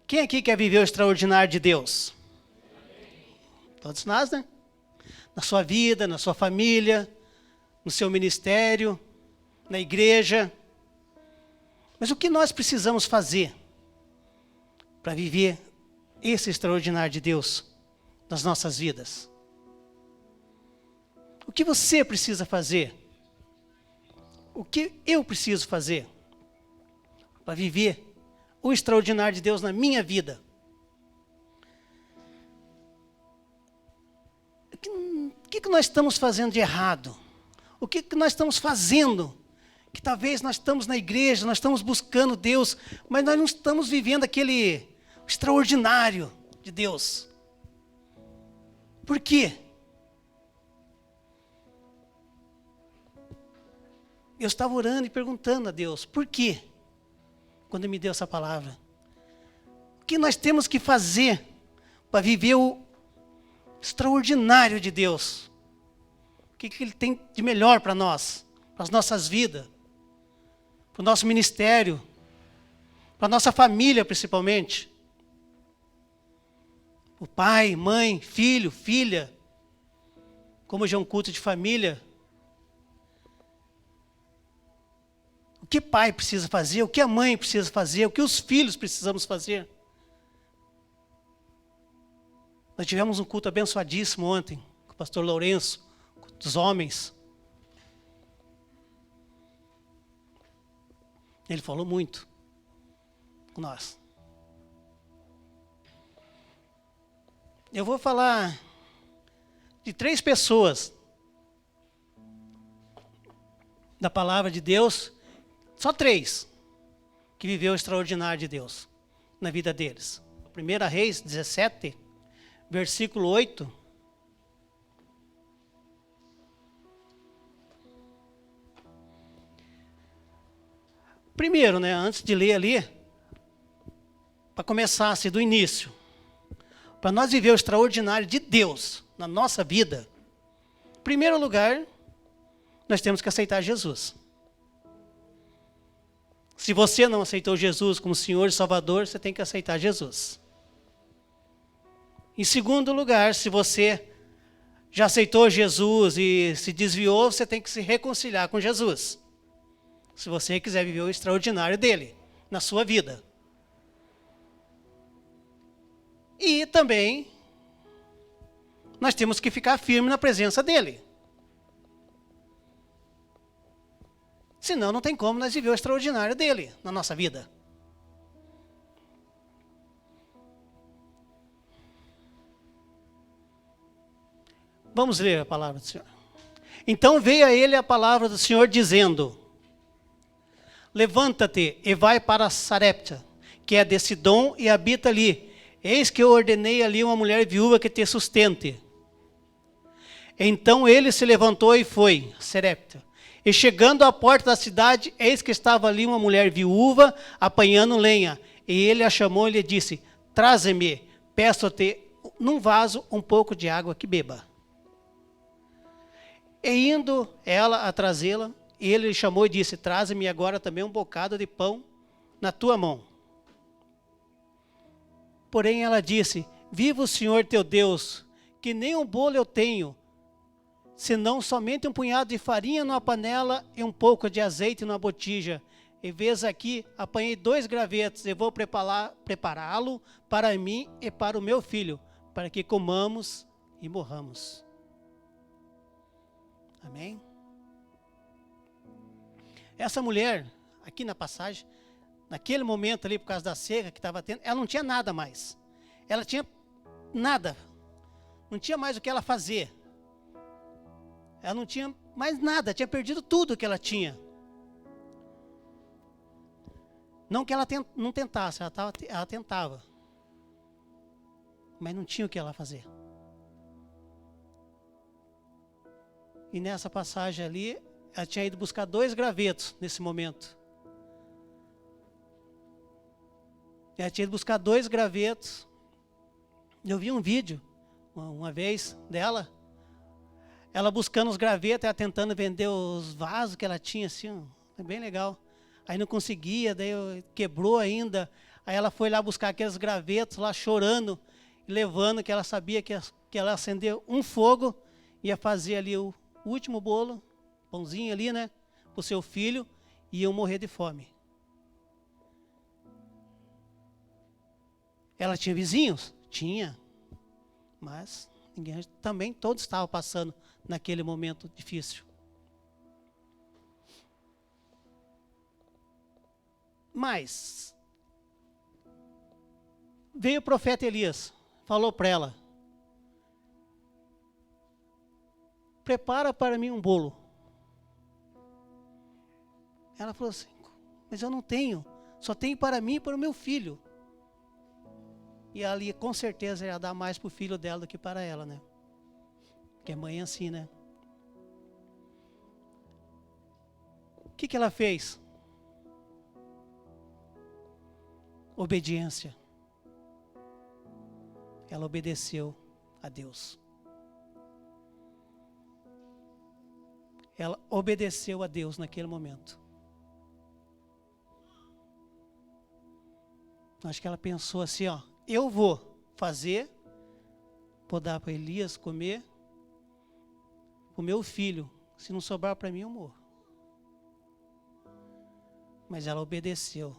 Quem aqui quer viver o extraordinário de Deus? Todos nós, né? Na sua vida, na sua família, no seu ministério, na igreja. Mas o que nós precisamos fazer para viver esse extraordinário de Deus nas nossas vidas? O que você precisa fazer? O que eu preciso fazer para viver o extraordinário de Deus na minha vida? O que nós estamos fazendo de errado? O que nós estamos fazendo? Que talvez nós estamos na igreja, nós estamos buscando Deus, mas nós não estamos vivendo aquele extraordinário de Deus. Por quê? Eu estava orando e perguntando a Deus, por quê? Quando Ele me deu essa palavra. O que nós temos que fazer para viver o extraordinário de Deus? O que Ele tem de melhor para nós, para as nossas vidas, para o nosso ministério, para a nossa família principalmente? O pai, mãe, filho, filha, como hoje é um culto de família. O que pai precisa fazer, o que a mãe precisa fazer, o que os filhos precisamos fazer. Nós tivemos um culto abençoadíssimo ontem, com o pastor Lourenço, dos homens. Ele falou muito com nós. Eu vou falar de 3 pessoas da palavra de Deus, só 3, que viveu o extraordinário de Deus na vida deles. 1 Reis 17, versículo 8. Primeiro, antes de ler ali, para começar assim, do início, para nós viver o extraordinário de Deus na nossa vida, em primeiro lugar, nós temos que aceitar Jesus. Se você não aceitou Jesus como Senhor e Salvador, você tem que aceitar Jesus. Em segundo lugar, se você já aceitou Jesus e se desviou, você tem que se reconciliar com Jesus. Se você quiser viver o extraordinário dele na sua vida. E também, nós temos que ficar firme na presença dele. Senão não tem como nós viver o extraordinário dele na nossa vida. Vamos ler a palavra do Senhor. Então veio a ele a palavra do Senhor dizendo: levanta-te e vai para Sarepta, que é de Sidom, e habita ali. Eis que eu ordenei ali uma mulher viúva que te sustente. Então ele se levantou e foi a Sarepta. E chegando à porta da cidade, eis que estava ali uma mulher viúva apanhando lenha. E ele a chamou e lhe disse: traze-me, peço-te num vaso um pouco de água que beba. E indo ela a trazê-la, ele lhe chamou e disse: traze-me agora também um bocado de pão na tua mão. Porém ela disse: viva o Senhor teu Deus, que nem um bolo eu tenho, senão somente um punhado de farinha numa panela e um pouco de azeite numa botija. E vês aqui, apanhei 2 gravetos e vou prepará-lo para mim e para o meu filho, para que comamos e morramos. Amém? Essa mulher, aqui na passagem, naquele momento ali, por causa da seca que estava tendo, ela não tinha nada mais. Ela tinha nada. Não tinha mais o que ela fazer. Ela não tinha mais nada, tinha perdido tudo que ela tinha. Não que ela não tentasse, ela tentava. Mas não tinha o que ela fazer. E nessa passagem ali, ela tinha ido buscar 2 gravetos nesse momento. Ela tinha ido buscar 2 gravetos. Eu vi um vídeo, uma vez, dela. Ela buscando os gravetos, ela tentando vender os vasos que ela tinha, assim, ó, é bem legal. Aí não conseguia, daí quebrou ainda. Aí ela foi lá buscar aqueles gravetos lá chorando, levando, que ela sabia que ela acendeu um fogo, ia fazer ali o último bolo, pãozinho ali, né, para o seu filho, e iam morrer de fome. Ela tinha vizinhos? Tinha. Mas ninguém, também todos estavam passando naquele momento difícil. Mas veio o profeta Elias, falou para ela: prepara para mim um bolo. Ela falou assim: mas eu não tenho, só tenho para mim e para o meu filho. E ali com certeza ia dar mais para o filho dela do que para ela, né? Porque mãe é assim, né? O que ela fez? Obediência. Ela obedeceu a Deus. Ela obedeceu a Deus naquele momento. Acho que ela pensou assim, ó, eu vou fazer, vou dar para Elias comer, o meu filho, se não sobrar para mim eu morro. Mas ela obedeceu.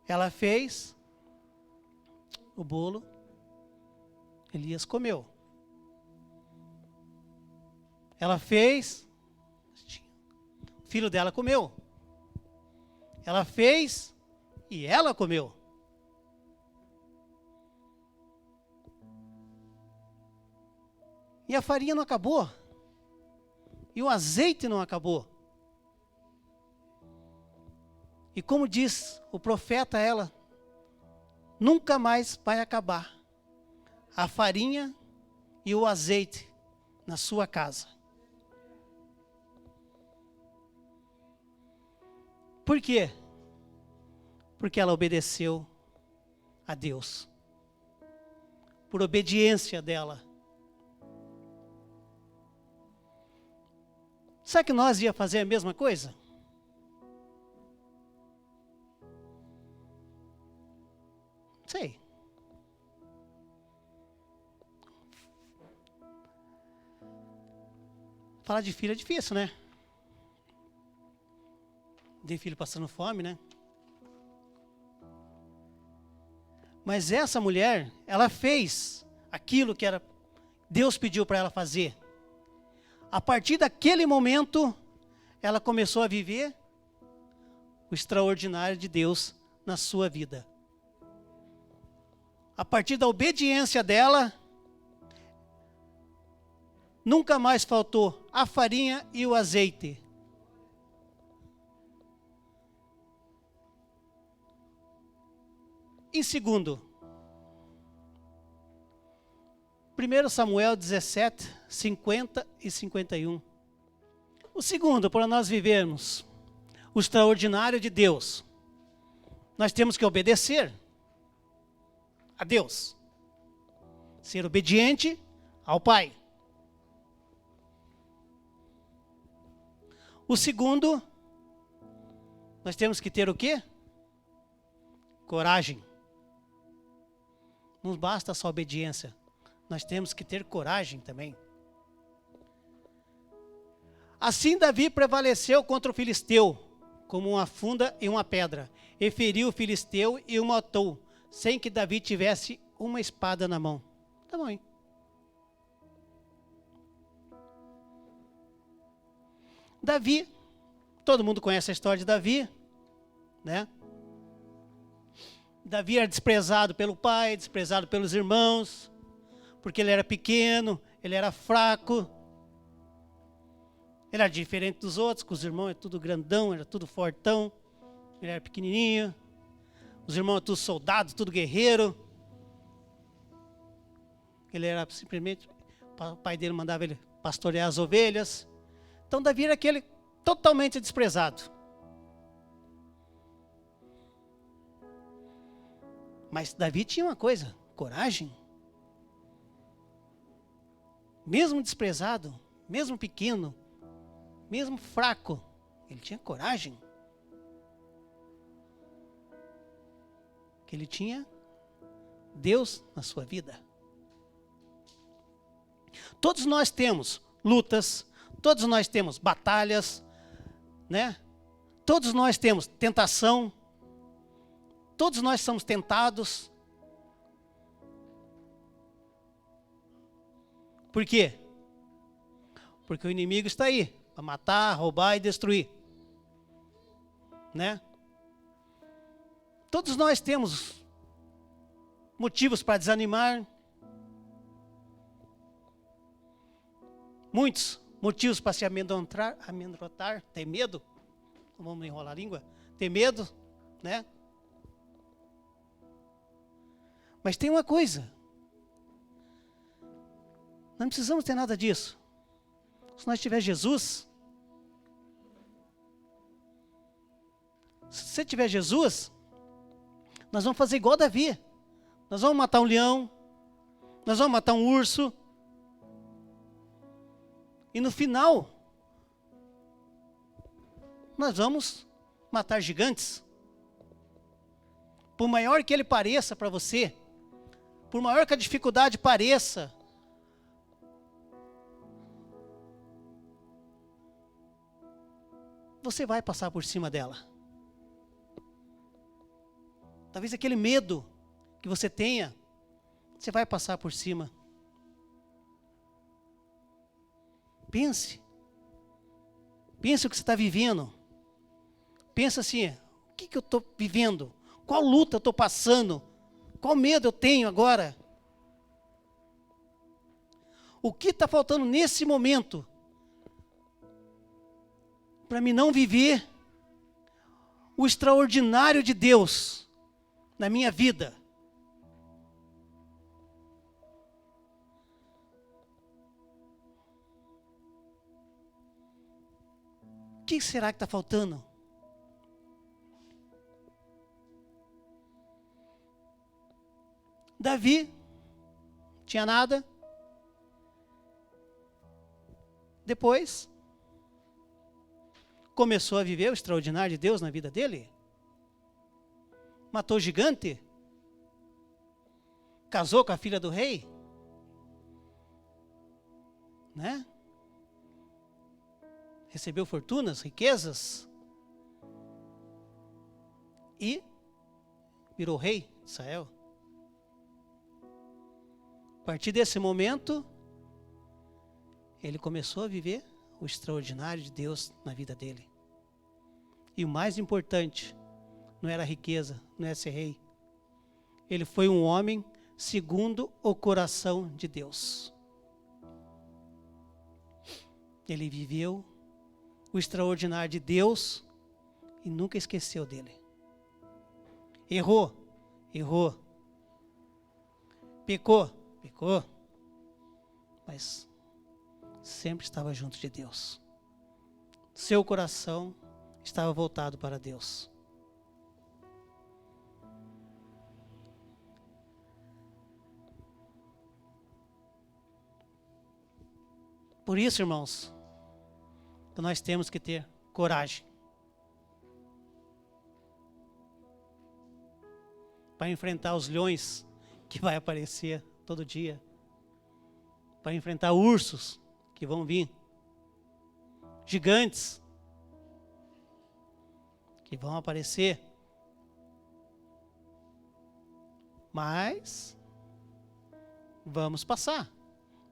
Ela fez o bolo, Elias comeu. Ela fez, o filho dela comeu. Ela fez e ela comeu. E a farinha não acabou. E o azeite não acabou. E como diz o profeta a ela, nunca mais vai acabar a farinha e o azeite na sua casa. Por quê? Porque ela obedeceu a Deus. Por obediência dela. Será que nós ia fazer a mesma coisa? Sei. Falar de filho é difícil, né? De filho passando fome, né? Mas essa mulher, ela fez aquilo que Deus pediu para ela fazer. A partir daquele momento, ela começou a viver o extraordinário de Deus na sua vida. A partir da obediência dela, nunca mais faltou a farinha e o azeite. Em segundo, 1 Samuel 17, 50 e 51. O segundo, para nós vivermos o extraordinário de Deus, nós temos que obedecer a Deus. Ser obediente ao Pai. O segundo, nós temos que ter o quê? Coragem. Não basta só obediência. Nós temos que ter coragem também. Assim Davi prevaleceu contra o filisteu, como uma funda e uma pedra. E feriu o filisteu e o matou, sem que Davi tivesse uma espada na mão. Tá bom, hein? Davi, todo mundo conhece a história de Davi, né? Davi era desprezado pelo pai, desprezado pelos irmãos, porque ele era pequeno, ele era fraco, ele era diferente dos outros, que os irmãos eram tudo grandão, era tudo fortão, ele era pequenininho, os irmãos eram tudo soldados, tudo guerreiro, ele era simplesmente, o pai dele mandava ele pastorear as ovelhas, então Davi era aquele totalmente desprezado. Mas Davi tinha uma coisa, coragem. Mesmo desprezado, mesmo pequeno, mesmo fraco, ele tinha coragem. Porque ele tinha Deus na sua vida. Todos nós temos lutas, todos nós temos batalhas, né? Todos nós temos tentação, todos nós somos tentados. Por quê? Porque o inimigo está aí, para matar, roubar e destruir. Né? Todos nós temos motivos para desanimar. Muitos motivos para se amedrontar, ter medo. Vamos enrolar a língua. Ter medo, né? Mas tem uma coisa. Nós não precisamos ter nada disso. Se nós tiver Jesus, se você tiver Jesus, nós vamos fazer igual Davi. Nós vamos matar um leão, nós vamos matar um urso. E no final, nós vamos matar gigantes. Por maior que ele pareça para você, por maior que a dificuldade pareça, você vai passar por cima dela. Talvez aquele medo que você tenha, você vai passar por cima. Pense o que você está vivendo. Pensa assim, o que eu estou vivendo? Qual luta eu estou passando? Qual medo eu tenho agora? O que está faltando nesse momento para mim não viver o extraordinário de Deus na minha vida? O que será que está faltando? Davi, tinha nada. Depois, começou a viver o extraordinário de Deus na vida dele. Matou o gigante. Casou com a filha do rei. Né? Recebeu fortunas, riquezas. E virou rei de Israel. A partir desse momento, ele começou a viver o extraordinário de Deus na vida dele. E o mais importante, não era a riqueza, não era ser rei. Ele foi um homem segundo o coração de Deus. Ele viveu o extraordinário de Deus e nunca esqueceu dele. Errou. Pecou. Mas sempre estava junto de Deus. Seu coração estava voltado para Deus. Por isso, irmãos, que nós temos que ter coragem para enfrentar os leões que vai aparecer todo dia, para enfrentar ursos que vão vir, gigantes que vão aparecer. Mas vamos passar,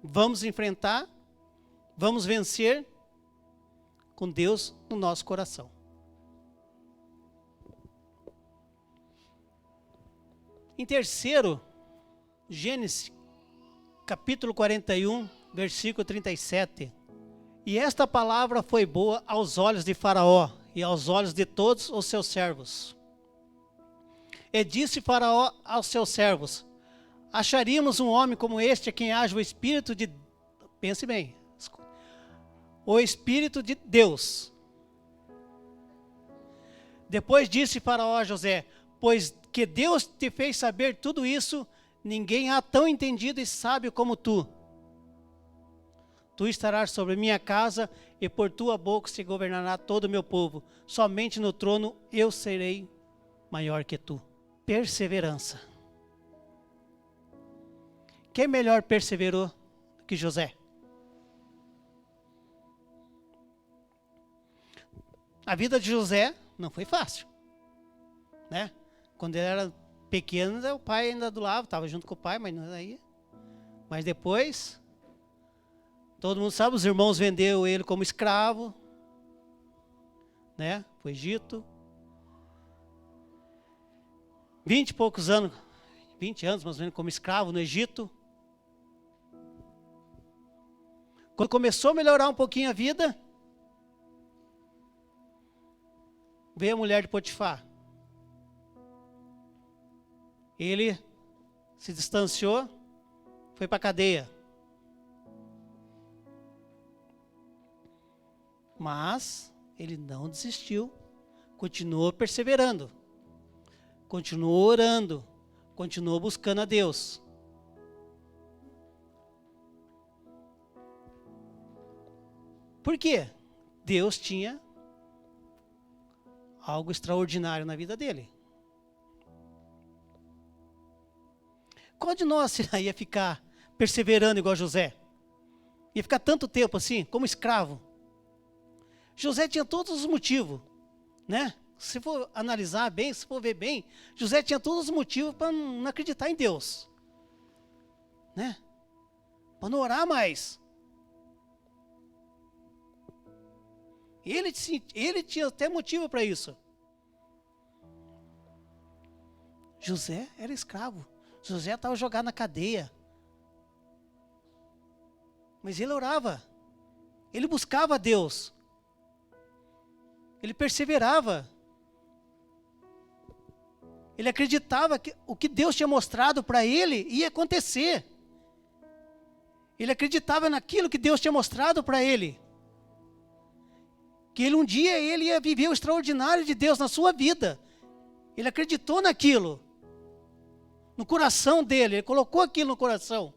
vamos enfrentar, vamos vencer com Deus no nosso coração. Em terceiro, Gênesis, capítulo 41, versículo 37. E esta palavra foi boa aos olhos de Faraó e aos olhos de todos os seus servos. E disse Faraó aos seus servos: acharíamos um homem como este a quem haja o Espírito de... Pense bem. O Espírito de Deus. Depois disse Faraó a José: pois que Deus te fez saber tudo isso, ninguém há tão entendido e sábio como tu. Tu estarás sobre minha casa e por tua boca se governará todo o meu povo. Somente no trono eu serei maior que tu. perseverança. Quem melhor perseverou que José? A vida de José não foi fácil, né? Quando ele era pequeno, o pai ainda do lado, estava junto com o pai, mas não era aí. Mas depois, todo mundo sabe, os irmãos venderam ele como escravo, né? Para o Egito. 20 e poucos anos, 20 anos mais ou menos como escravo no Egito. Quando começou a melhorar um pouquinho a vida, veio a mulher de Potifar. Ele se distanciou, foi para a cadeia. Mas ele não desistiu, continuou perseverando, continuou orando, continuou buscando a Deus. Por quê? Deus tinha algo extraordinário na vida dele. Qual de nós ia ficar perseverando igual José? Ia ficar tanto tempo assim, como escravo? José tinha todos os motivos, né? Se for analisar bem, se for ver bem, José tinha todos os motivos para não acreditar em Deus, né? Para não orar mais. Ele tinha até motivo para isso. José era escravo. José estava jogado na cadeia. Mas ele orava. Ele buscava a Deus. Ele perseverava. Ele acreditava que o que Deus tinha mostrado para ele ia acontecer. Ele acreditava naquilo que Deus tinha mostrado para ele. Que um dia ele ia viver o extraordinário de Deus na sua vida. Ele acreditou naquilo. No coração dele, ele colocou aquilo no coração.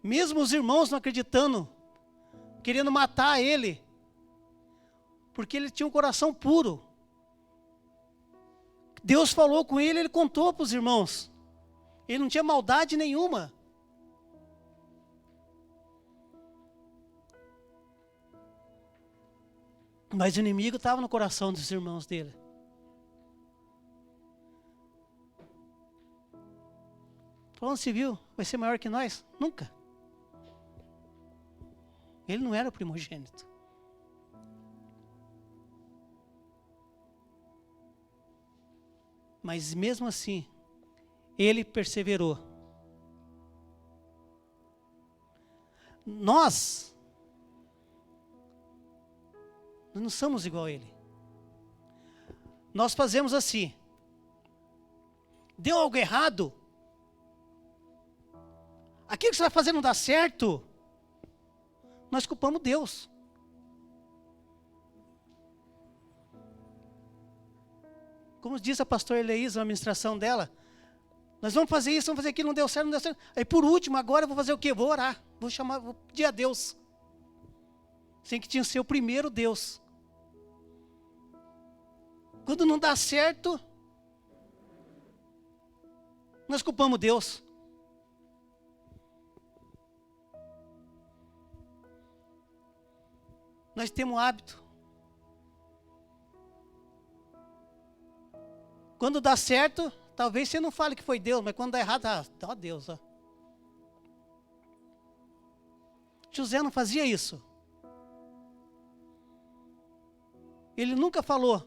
Mesmo os irmãos não acreditando, querendo matar ele. Porque ele tinha um coração puro. Deus falou com ele, ele contou para os irmãos. Ele não tinha maldade nenhuma. Mas o inimigo estava no coração dos irmãos dele. Falando civil, vai ser maior que nós? Nunca. Ele não era o primogênito. Mas mesmo assim, ele perseverou. Nós não somos igual a ele. Nós fazemos assim. Deu algo errado? Aquilo que você vai fazer não dá certo? Nós culpamos Deus. Como diz a pastora Eleisa na ministração dela, nós vamos fazer isso, vamos fazer aquilo, não deu certo, não deu certo. Aí por último, agora eu vou fazer o quê? Vou orar, vou pedir a Deus. Sem que tinha que ser o primeiro Deus. Quando não dá certo, nós culpamos Deus. Nós temos um hábito. Quando dá certo, talvez você não fale que foi Deus, mas quando dá errado, ó Deus, ó. José não fazia isso. Ele nunca falou,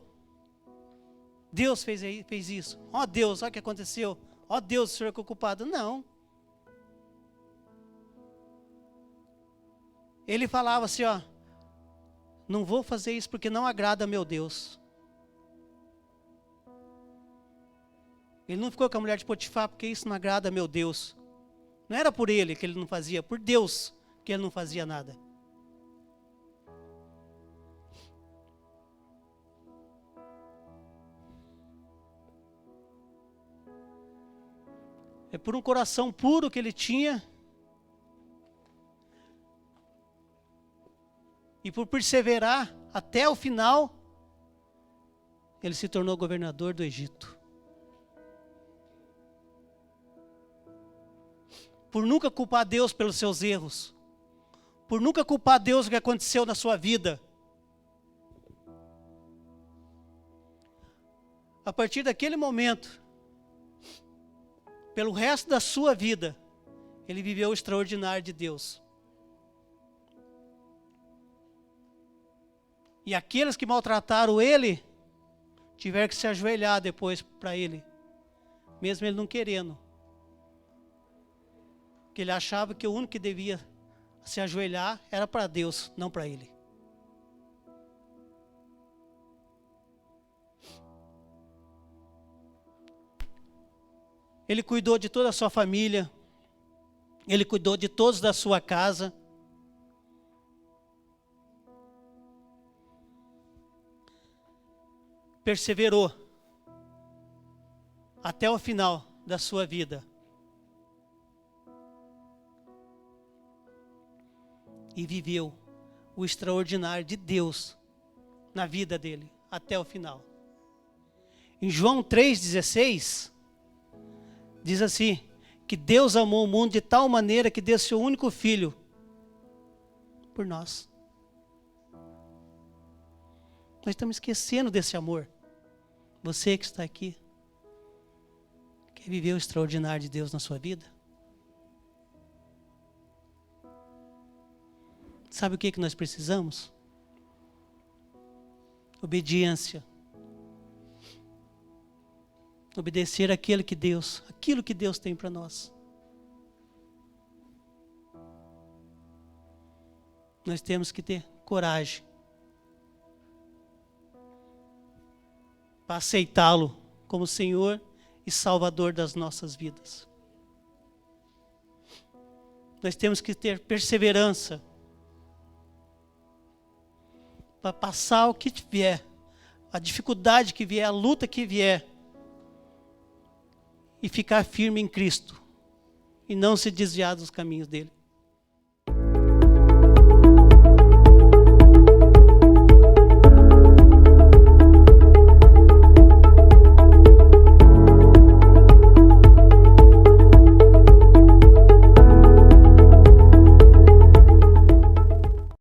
Deus fez isso. Ó Deus, olha o que aconteceu. Ó Deus, o Senhor ficou culpado. Não. Ele falava assim, ó, não vou fazer isso porque não agrada a meu Deus. Ele não ficou com a mulher de Potifar porque isso não agrada a meu Deus. Não era por ele que ele não fazia, por Deus que ele não fazia nada. É por um coração puro que ele tinha. E por perseverar até o final, ele se tornou governador do Egito. por nunca culpar Deus pelos seus erros, por nunca culpar Deus o que aconteceu na sua vida. A partir daquele momento, pelo resto da sua vida, ele viveu o extraordinário de Deus. E aqueles que maltrataram ele, tiveram que se ajoelhar depois para ele, mesmo ele não querendo. Porque ele achava que o único que devia se ajoelhar era para Deus, não para ele. Ele cuidou de toda a sua família, ele cuidou de todos da sua casa. Perseverou até o final da sua vida. E viveu o extraordinário de Deus na vida dele, até o final. Em João 3,16, diz assim, que Deus amou o mundo de tal maneira que deu seu único filho por nós. Nós estamos esquecendo desse amor. Você que está aqui, quer viver o extraordinário de Deus na sua vida? Sabe o que nós precisamos? Obediência. Obedecer aquilo que Deus tem para nós. Nós temos que ter coragem para aceitá-lo como Senhor e Salvador das nossas vidas. Nós temos que ter perseverança para passar o que vier, a dificuldade que vier, a luta que vier, e ficar firme em Cristo, e não se desviar dos caminhos dele.